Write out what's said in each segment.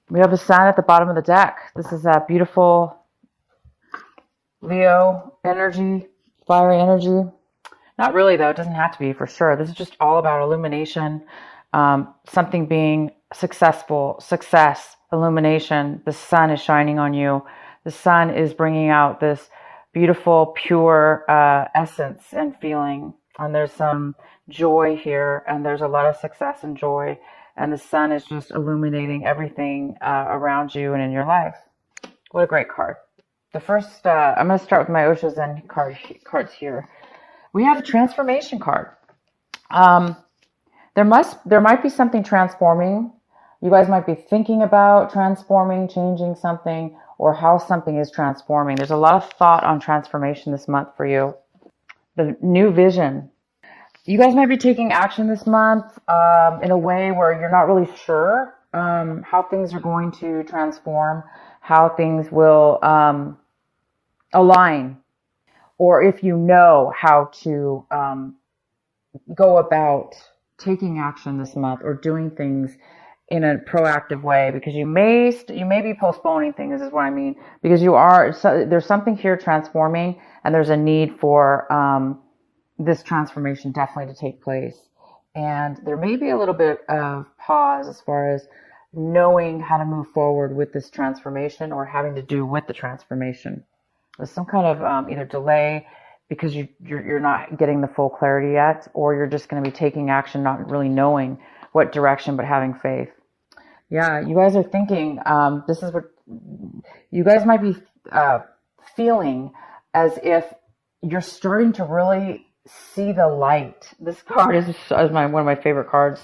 We have the sun at the bottom of the deck. This is a beautiful Leo energy, fiery energy. Not really, though. It doesn't have to be for sure. This is just all about illumination, something being successful, success, illumination. The sun is shining on you. The sun is bringing out this beautiful, pure essence and feeling. And there's some joy here, and there's a lot of success and joy. And the sun is just illuminating everything around you and in your life. What a great card. The first, I'm going to start with my Osho Zen cards here. We have a transformation card. There might be something transforming. You guys might be thinking about transforming, changing something, or how something is transforming. There's a lot of thought on transformation this month for you. The new vision. You guys might be taking action this month in a way where you're not really sure how things are going to transform, how things will align, or if you know how to go about taking action this month or doing things in a proactive way, because you may be postponing things, is what I mean, because there's something here transforming, and there's a need for this transformation definitely to take place. And there may be a little bit of pause as far as knowing how to move forward with this transformation or having to do with the transformation. There's some kind of either delay because you're not getting the full clarity yet, or you're just going to be taking action, not really knowing what direction, but having faith. Yeah, you guys are thinking, this is what you guys might be feeling, as if you're starting to really see the light. This card is one of my favorite cards.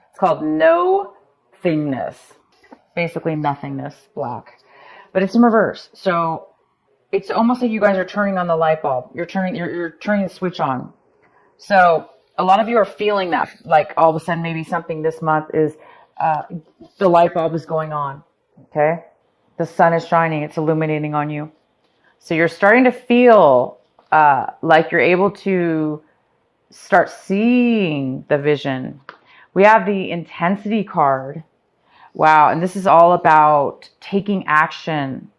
It's called No-Thingness. Basically nothingness, black. But it's in reverse. So it's almost like you guys are turning on the light bulb. You're turning the switch on. So a lot of you are feeling that, like all of a sudden maybe something this month is the light bulb is going on. Okay? The sun is shining. It's illuminating on you. So you're starting to feel like you're able to start seeing the vision. We have the intensity card. Wow. And this is all about taking action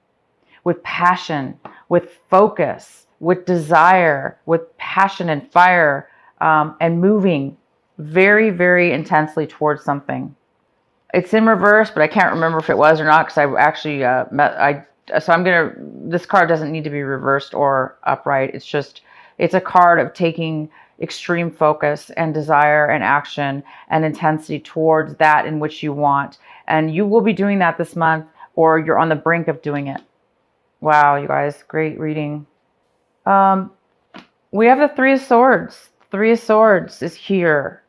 with passion, with focus, with desire, with passion and fire, and moving very, very intensely towards something. It's in reverse, but I can't remember if it was or not, because I actually this card doesn't need to be reversed or upright. It's a card of taking extreme focus and desire and action and intensity towards that in which you want. And you will be doing that this month, or you're on the brink of doing it. Wow, you guys, great reading. We have the Three of Swords. Three of Swords is here.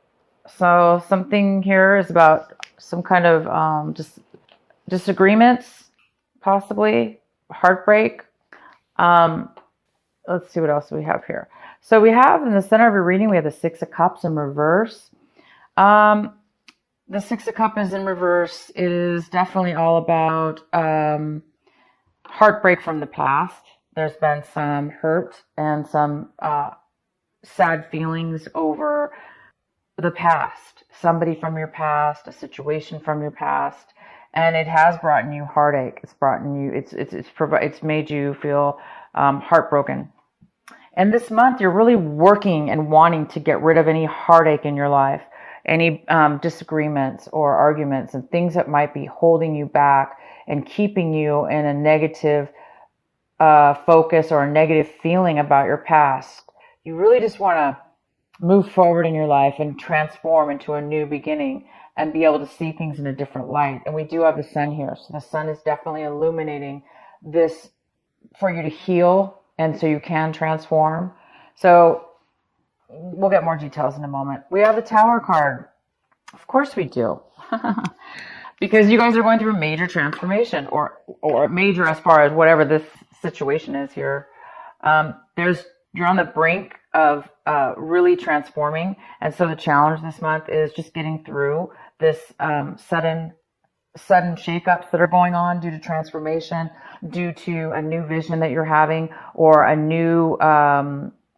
So something here is about some kind of just disagreements, possibly heartbreak. Let's see what else we have here. So we have in the center of your reading, we have the Six of Cups in reverse. The Six of Cups is in reverse. It is definitely all about heartbreak from the past. There's been some hurt and some sad feelings over the past, somebody from your past, a situation from your past, and it has brought you heartache. It's made you feel heartbroken. And this month, you're really working and wanting to get rid of any heartache in your life, any disagreements or arguments and things that might be holding you back and keeping you in a negative focus or a negative feeling about your past. You really just want to move forward in your life and transform into a new beginning and be able to see things in a different light. And we do have the sun here. So the sun is definitely illuminating this for you to heal and so you can transform. So we'll get more details in a moment. We have the Tower card. Of course we do. Because you guys are going through a major transformation, or major as far as whatever this situation is here. You're on the brink of really transforming, and so the challenge this month is just getting through this sudden shakeups that are going on due to transformation, due to a new vision that you're having, or a new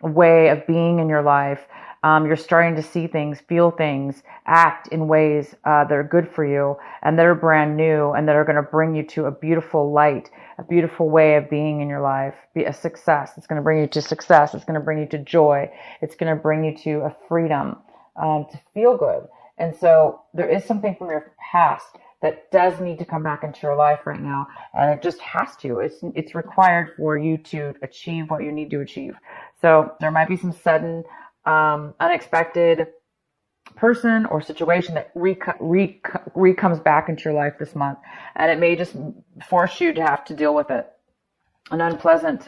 way of being in your life. You're starting to see things, feel things, act in ways that are good for you and that are brand new and that are going to bring you to a beautiful light, a beautiful way of being in your life, be a success. It's going to bring you to success. It's going to bring you to joy. It's going to bring you to a freedom, to feel good. And so there is something from your past that does need to come back into your life right now. And it just has to. It's required for you to achieve what you need to achieve. So there might be some sudden, unexpected person or situation that comes back into your life this month. And it may just force you to have to deal with it. An unpleasant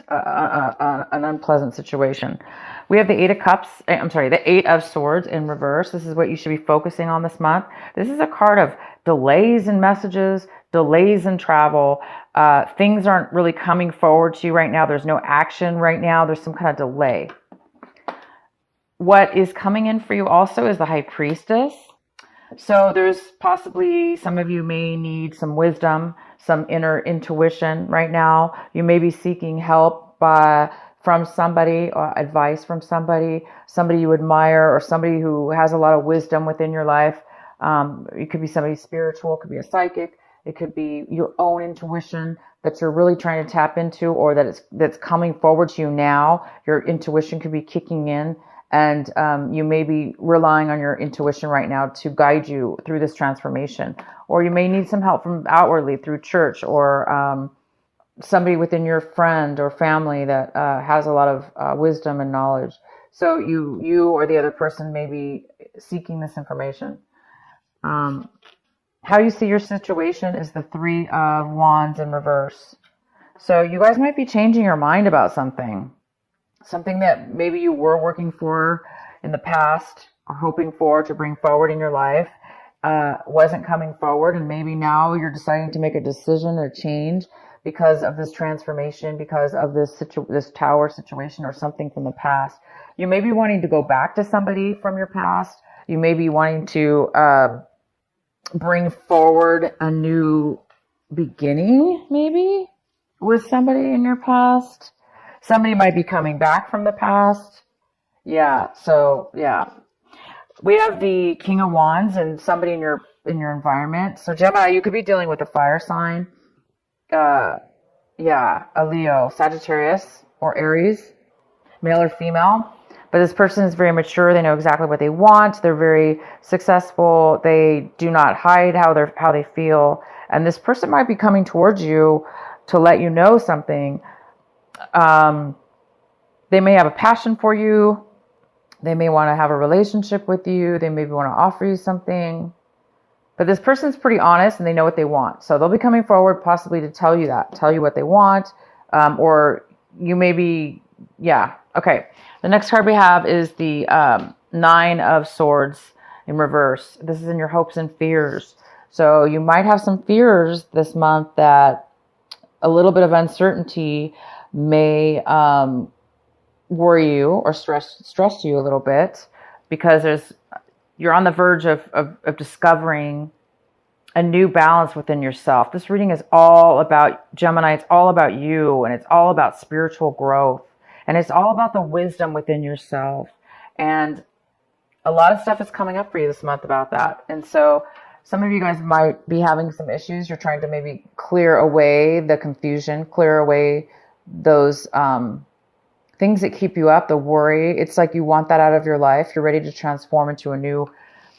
situation. We have the the Eight of Swords in reverse. This is what you should be focusing on this month. This is a card of delays in messages, delays in travel. Things aren't really coming forward to you right now. There's no action right now. There's some kind of delay. What is coming in for you also is the High Priestess. So there's possibly, some of you may need some wisdom, some inner intuition right now. You may be seeking help from somebody, or advice from somebody you admire, or somebody who has a lot of wisdom within your life. It could be somebody spiritual, it could be a psychic, it could be your own intuition that you're really trying to tap into, or that's coming forward to you now. Your intuition could be kicking in. And you may be relying on your intuition right now to guide you through this transformation. Or you may need some help from outwardly through church, or somebody within your friend or family that has a lot of wisdom and knowledge. So you or the other person may be seeking this information. How you see your situation is the Three of Wands in reverse. So you guys might be changing your mind about something that maybe you were working for in the past or hoping for to bring forward in your life, wasn't coming forward. And maybe now you're deciding to make a decision or change because of this transformation, because of this tower situation or something from the past. You may be wanting to go back to somebody from your past. You may be wanting to bring forward a new beginning, maybe with somebody in your past. Somebody might be coming back from the past. Yeah. So yeah, we have the King of Wands and somebody in your environment. So Gemini, you could be dealing with a fire sign. A Leo, Sagittarius, or Aries, male or female. But this person is very mature. They know exactly what they want. They're very successful. They do not hide how they feel. And this person might be coming towards you to let you know something. They may have a passion for you. They may want to have a relationship with you. They maybe want to offer you something. But this person's pretty honest and they know what they want. So they'll be coming forward possibly to tell you what they want. Or you may be, yeah. Okay. The next card we have is the Nine of Swords in reverse. This is in your hopes and fears. So you might have some fears this month that a little bit of uncertainty may worry you or stress you a little bit, because you're on the verge of discovering a new balance within yourself. This reading is all about Gemini. It's all about you, and it's all about spiritual growth, and it's all about the wisdom within yourself. And a lot of stuff is coming up for you this month about that. And so some of you guys might be having some issues. You're trying to maybe clear away the confusion, clear away those things that keep you up, the worry. It's like you want that out of your life. You're ready to transform into a new,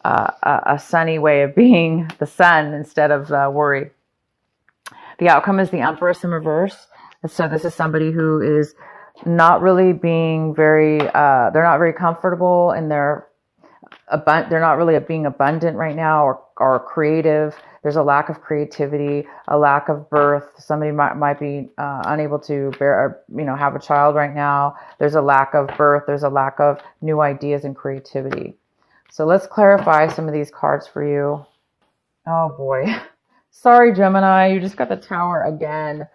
a sunny way of being, the sun instead of worry. The outcome is the Empress in reverse. So this is somebody who is not really being very, they're not very comfortable in they're not really being abundant right now, or creative. There's a lack of creativity, a lack of birth. Somebody might be unable to have a child right now. There's a lack of birth. There's a lack of new ideas and creativity. So let's clarify some of these cards for you. Oh boy. Sorry, Gemini, you just got the Tower again.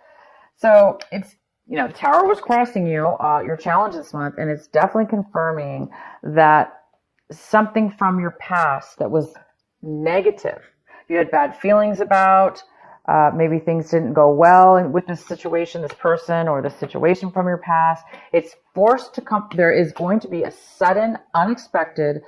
So it's, the Tower was crossing you, your challenge this month, and it's definitely confirming that something from your past that was negative, you had bad feelings about, Maybe things didn't go well with this situation, this person, or the situation from your past. It's forced to come. There is going to be a sudden, unexpected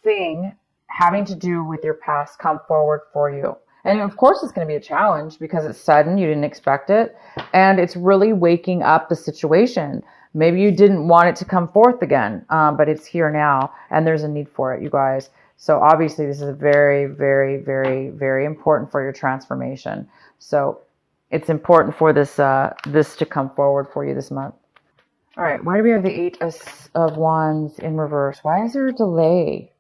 thing having to do with your past come forward for you. And of course, it's going to be a challenge because it's sudden. You didn't expect it. And it's really waking up the situation. Maybe you didn't want it to come forth again, but it's here now. And there's a need for it, you guys. So obviously, this is very, very, very, very important for your transformation. So it's important for this to come forward for you this month. All right. Why do we have the Eight of Wands in reverse? Why is there a delay?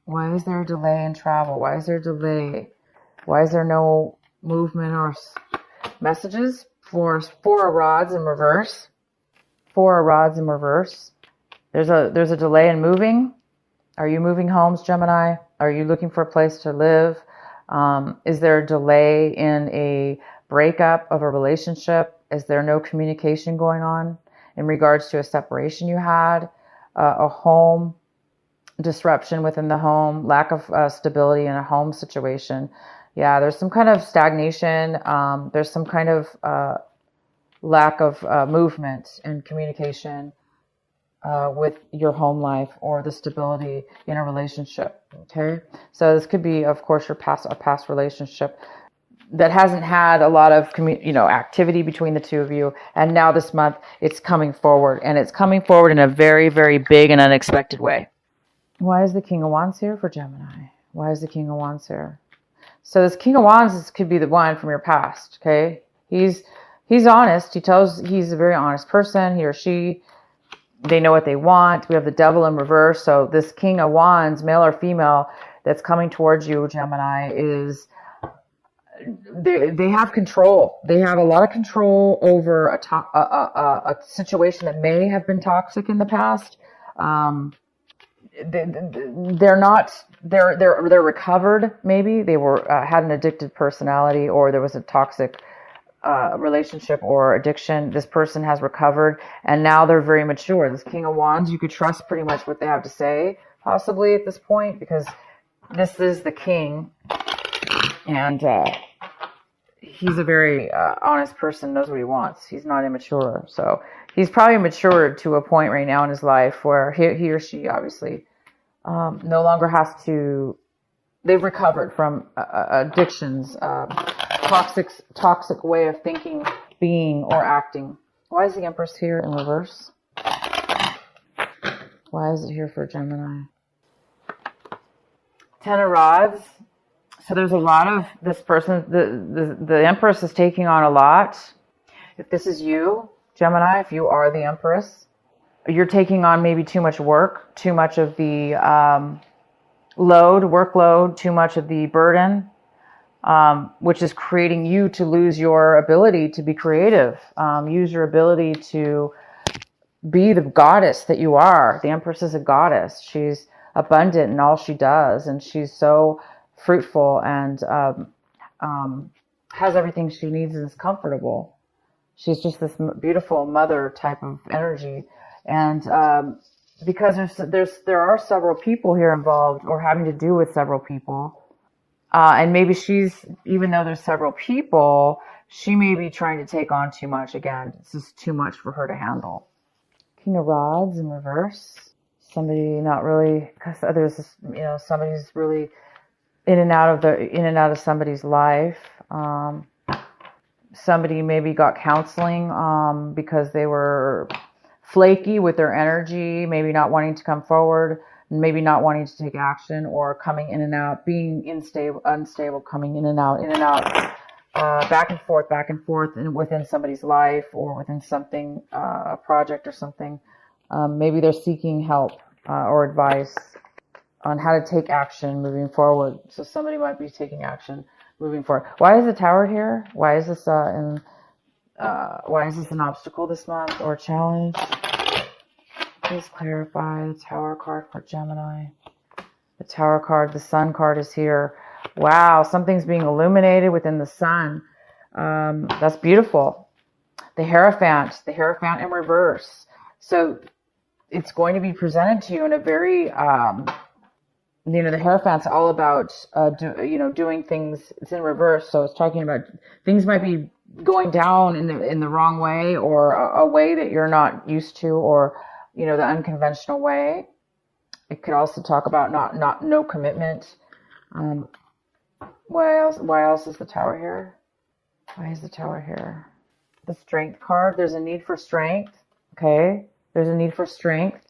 Why is there a delay in travel? Why is there a delay? Why is there no movement or messages? Four of Rods in reverse. Four of Rods in reverse. There's a delay in moving. Are you moving homes, Gemini? Are you looking for a place to live? Is there a delay in a breakup of a relationship? Is there no communication going on in regards to a separation you had? A home disruption within the home, lack of stability in a home situation. Yeah, there's some kind of stagnation. There's some kind of lack of movement and communication with your home life or the stability in a relationship. Okay, so this could be, of course, a past relationship that hasn't had a lot of activity between the two of you, and now this month it's coming forward, and it's coming forward in a very, very big and unexpected way. Why is the King of Wands here for Gemini? Why is the King of Wands here? So this King of Wands could be the one from your past. Okay, he's honest. He's a very honest person. He or she. They know what they want. We have the Devil in reverse. So this King of Wands, male or female, that's coming towards you, Gemini, is they have control. They have a lot of control over a situation that may have been toxic in the past. They're recovered. Maybe they had an addicted personality, or there was a toxic relationship or addiction. This person has recovered, and now they're very mature. This King of Wands, you could trust pretty much what they have to say, possibly at this point, because this is the king, and he's a very honest person, knows what he wants. He's not immature, so he's probably matured to a point right now in his life where he or she obviously no longer has to. They've recovered from addictions, toxic way of thinking, being, or acting. Why is the Empress here in reverse? Why is it here for Gemini? Ten of Rods. So there's a lot of this person. The Empress is taking on a lot. If this is you, Gemini, if you are the Empress, you're taking on maybe too much work, too much of the workload, too much of the burden, which is creating you to lose your ability to be creative, use your ability to be the goddess that you are. The Empress is a goddess. She's abundant in all she does, and she's so fruitful and has everything she needs and is comfortable. She's just this beautiful mother type of energy, and because there are several people here involved, or having to do with several people, and maybe even though there's several people, she may be trying to take on too much. Again, this is too much for her to handle. King of Rods in reverse. Somebody not really, because there's this, somebody's really in and out of somebody's life. Somebody maybe got counseling because they were flaky with their energy, maybe not wanting to come forward, maybe not wanting to take action, or coming in and out, being unstable, coming in and out, back and forth within somebody's life, or within something, a project or something. Maybe they're seeking help or advice on how to take action moving forward. So somebody might be taking action moving forward. Why is the Tower here? Why is this an obstacle this month or challenge? Please clarify the Tower card for Gemini. The Tower card, the Sun card is here. Wow, something's being illuminated within the Sun. That's beautiful. The Hierophant in reverse. So it's going to be presented to you in a very The Hierophant's all about, doing things. It's in reverse. So it's talking about things might be going down in the wrong way, or a way that you're not used to, or, the unconventional way. It could also talk about no commitment. Why else is the Tower here? Why is the Tower here? The Strength card. There's a need for strength. Okay. There's a need for strength.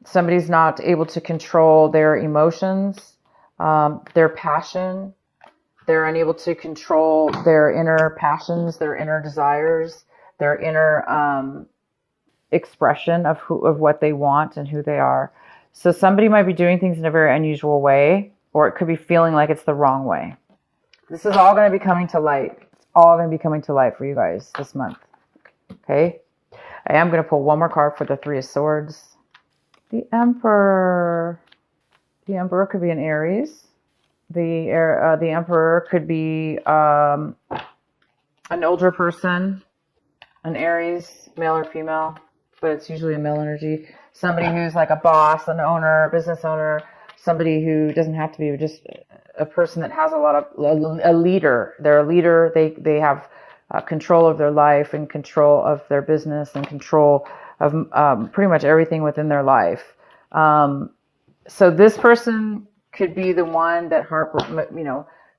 Somebody's not able to control their emotions, their passion. They're unable to control their inner passions, their inner desires, their inner expression of what they want and who they are. So somebody might be doing things in a very unusual way, or it could be feeling like it's the wrong way. This is all going to be coming to light. It's all going to be coming to light for you guys this month. Okay? I am going to pull one more card for the Three of Swords. The Emperor. The Emperor could be an Aries. The Emperor could be an older person, an Aries, male or female, but it's usually a male energy. Somebody who's like a boss, an owner, business owner, somebody who doesn't have to be, just a person that has a leader. They're a leader. They have control of their life and control of their business and control of pretty much everything within their life. So this person could be the one that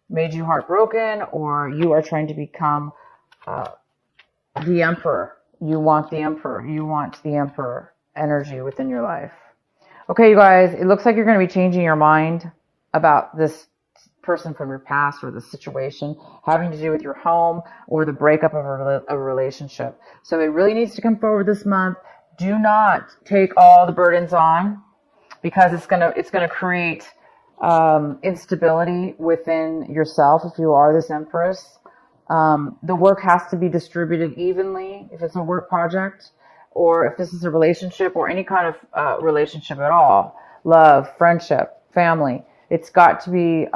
made you heartbroken, or you are trying to become the Emperor. You want the Emperor. You want the Emperor energy within your life. Okay, you guys, it looks like you're going to be changing your mind about this person from your past, or the situation having to do with your home or the breakup of a relationship. So it really needs to come forward this month. Do not take all the burdens on, because it's gonna create instability within yourself if you are this Empress. The work has to be distributed evenly if it's a work project, or if this is a relationship, or any kind of relationship at all. Love, friendship, family. It's got to be,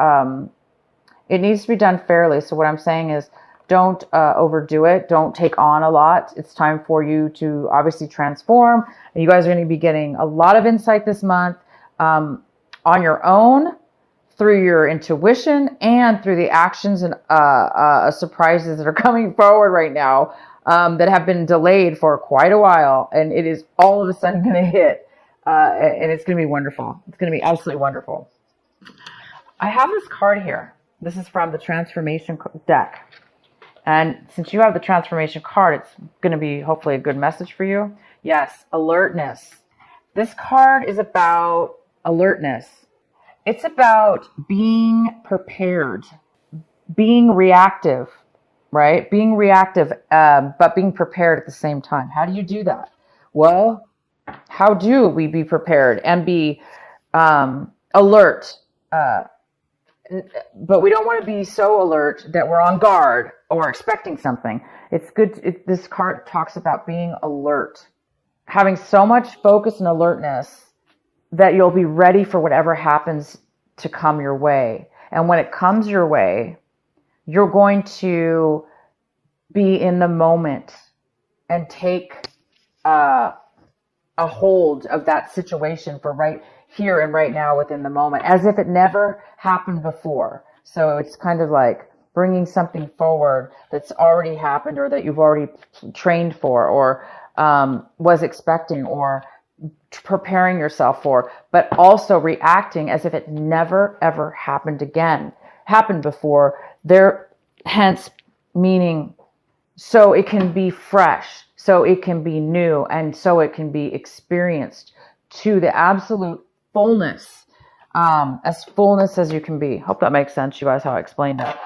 it needs to be done fairly. So what I'm saying is, don't overdo it. Don't take on a lot. It's time for you to obviously transform. And you guys are going to be getting a lot of insight this month on your own, through your intuition, and through the actions and surprises that are coming forward right now that have been delayed for quite a while. And it is all of a sudden going to hit. And it's going to be wonderful. It's going to be absolutely wonderful. I have this card here. This is from the Transformation deck. And since you have the Transformation card, it's going to be hopefully a good message for you. Yes, alertness. This card is about alertness. It's about being prepared, being reactive, right? Being reactive, but being prepared at the same time. How do you do that? Well, how do we be prepared and be alert? But we don't want to be so alert that we're on guard or expecting something. It's good. This card talks about being alert, having so much focus and alertness that you'll be ready for whatever happens to come your way. And when it comes your way, you're going to be in the moment and take a hold of that situation for right here and right now within the moment, as if it never happened before. So it's kind of like bringing something forward that's already happened, or that you've already trained for, or was expecting, or preparing yourself for, but also reacting as if it never ever happened before. Hence meaning, so it can be fresh, so it can be new, and so it can be experienced to the absolute fullness, as you can be. Hope that makes sense, you guys, how I explained that.